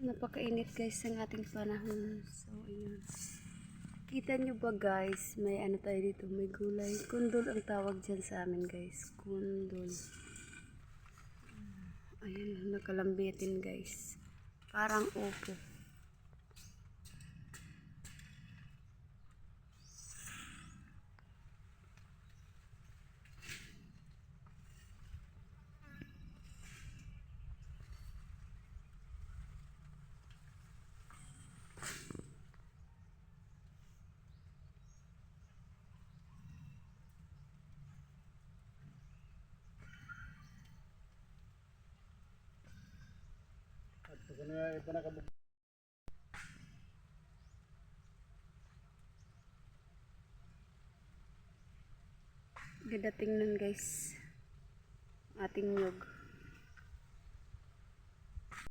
Napakainit guys ang ating panahon. So, ayun. Kita nyo ba guys, may ano tayo dito, may gulay. Kundol ang tawag dyan sa amin guys. Kundol. Ayun, nakalambitin guys. Parang upo. Ganda tingnan guys. Ating nyug.